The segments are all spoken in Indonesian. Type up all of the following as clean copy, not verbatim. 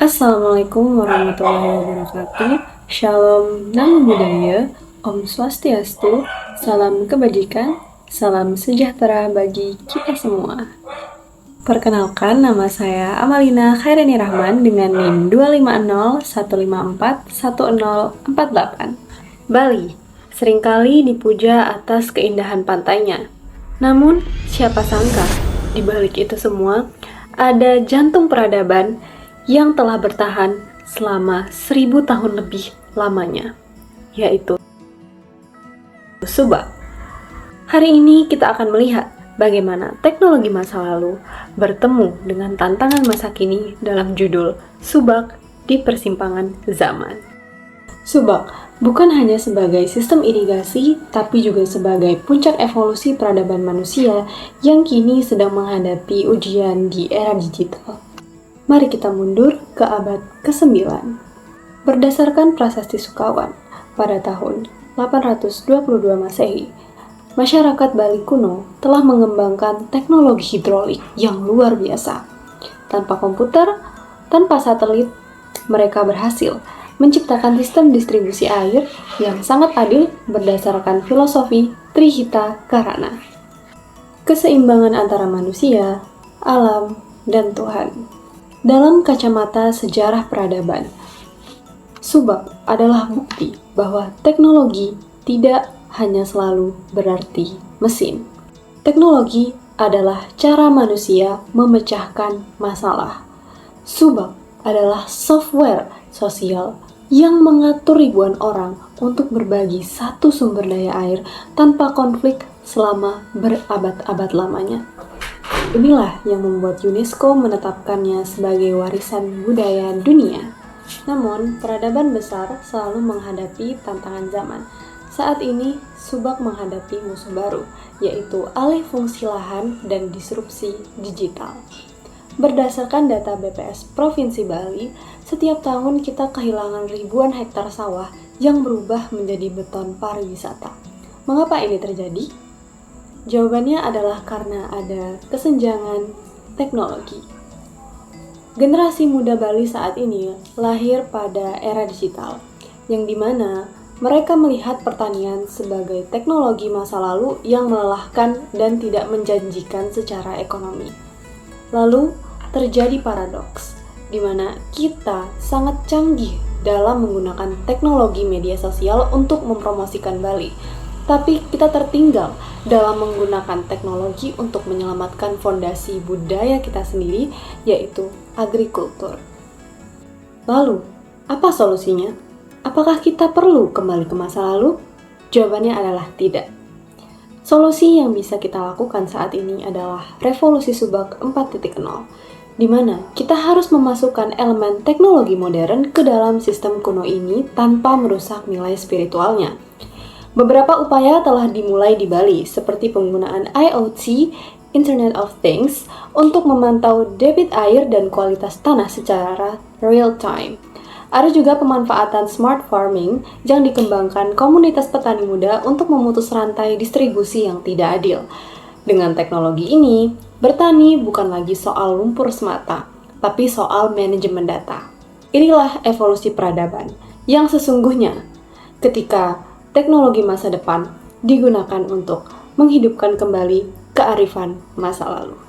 Assalamualaikum warahmatullahi wabarakatuh. Shalom, Namo Buddhaya, Om Swastiastu, salam kebajikan, salam sejahtera bagi kita semua. Perkenalkan, nama saya Amalina Khairani Rahman dengan NIM 25015411048. Bali, seringkali dipuja atas keindahan pantainya. Namun, siapa sangka, di balik itu semua, ada jantung peradaban yang telah bertahan selama 1000 tahun lebih lamanya, yaitu Subak. Hari ini kita akan melihat bagaimana teknologi masa lalu bertemu dengan tantangan masa kini dalam judul Subak di Persimpangan Zaman. Subak bukan hanya sebagai sistem irigasi, tapi juga sebagai puncak evolusi peradaban manusia yang kini sedang menghadapi ujian di era digital. Mari kita mundur ke abad ke-9. Berdasarkan prasasti Sukawan, pada tahun 822 Masehi, masyarakat Bali kuno telah mengembangkan teknologi hidrolik yang luar biasa. Tanpa komputer, tanpa satelit, mereka berhasil menciptakan sistem distribusi air yang sangat adil berdasarkan filosofi Trihita Karana. Keseimbangan antara manusia, alam, dan Tuhan. Dalam kacamata sejarah peradaban, Subak adalah bukti bahwa teknologi tidak hanya selalu berarti mesin. Teknologi adalah cara manusia memecahkan masalah. Subak adalah software sosial yang mengatur ribuan orang untuk berbagi satu sumber daya air tanpa konflik selama berabad-abad lamanya. Inilah yang membuat UNESCO menetapkannya sebagai warisan budaya dunia. Namun, peradaban besar selalu menghadapi tantangan zaman. Saat ini, Subak menghadapi musuh baru, yaitu alih fungsi lahan dan disrupsi digital. Berdasarkan data BPS Provinsi Bali, setiap tahun kita kehilangan ribuan hektar sawah yang berubah menjadi beton pariwisata. Mengapa ini terjadi? Jawabannya adalah karena ada kesenjangan teknologi. Generasi muda Bali saat ini lahir pada era digital, yang dimana mereka melihat pertanian sebagai teknologi masa lalu yang melelahkan dan tidak menjanjikan secara ekonomi. Lalu terjadi paradoks, di mana kita sangat canggih dalam menggunakan teknologi media sosial untuk mempromosikan Bali, tapi kita tertinggal dalam menggunakan teknologi untuk menyelamatkan fondasi budaya kita sendiri, yaitu agrikultur. Lalu, apa solusinya? Apakah kita perlu kembali ke masa lalu? Jawabannya adalah tidak. Solusi yang bisa kita lakukan saat ini adalah revolusi Subak 4.0, di mana kita harus memasukkan elemen teknologi modern ke dalam sistem kuno ini tanpa merusak nilai spiritualnya. Beberapa upaya telah dimulai di Bali, seperti penggunaan IoT, Internet of Things, untuk memantau debit air dan kualitas tanah secara real time. Ada juga pemanfaatan smart farming yang dikembangkan komunitas petani muda untuk memutus rantai distribusi yang tidak adil. Dengan teknologi ini, bertani bukan lagi soal lumpur semata, tapi soal manajemen data. Inilah evolusi peradaban yang sesungguhnya ketika teknologi masa depan digunakan untuk menghidupkan kembali kearifan masa lalu.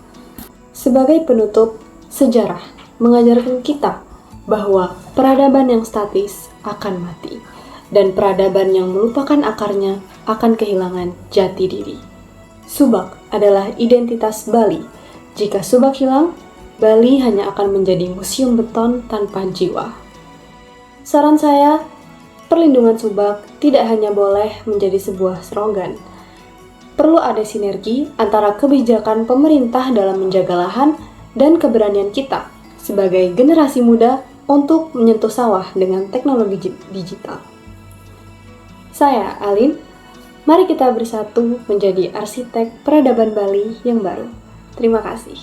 Sebagai penutup, sejarah mengajarkan kita bahwa peradaban yang statis akan mati, dan peradaban yang melupakan akarnya akan kehilangan jati diri. Subak adalah identitas Bali. Jika Subak hilang, Bali hanya akan menjadi museum beton tanpa jiwa. Saran saya, perlindungan Subak tidak hanya boleh menjadi sebuah slogan. Perlu ada sinergi antara kebijakan pemerintah dalam menjaga lahan dan keberanian kita sebagai generasi muda untuk menyentuh sawah dengan teknologi digital. Saya, Alin, mari kita bersatu menjadi arsitek peradaban Bali yang baru. Terima kasih.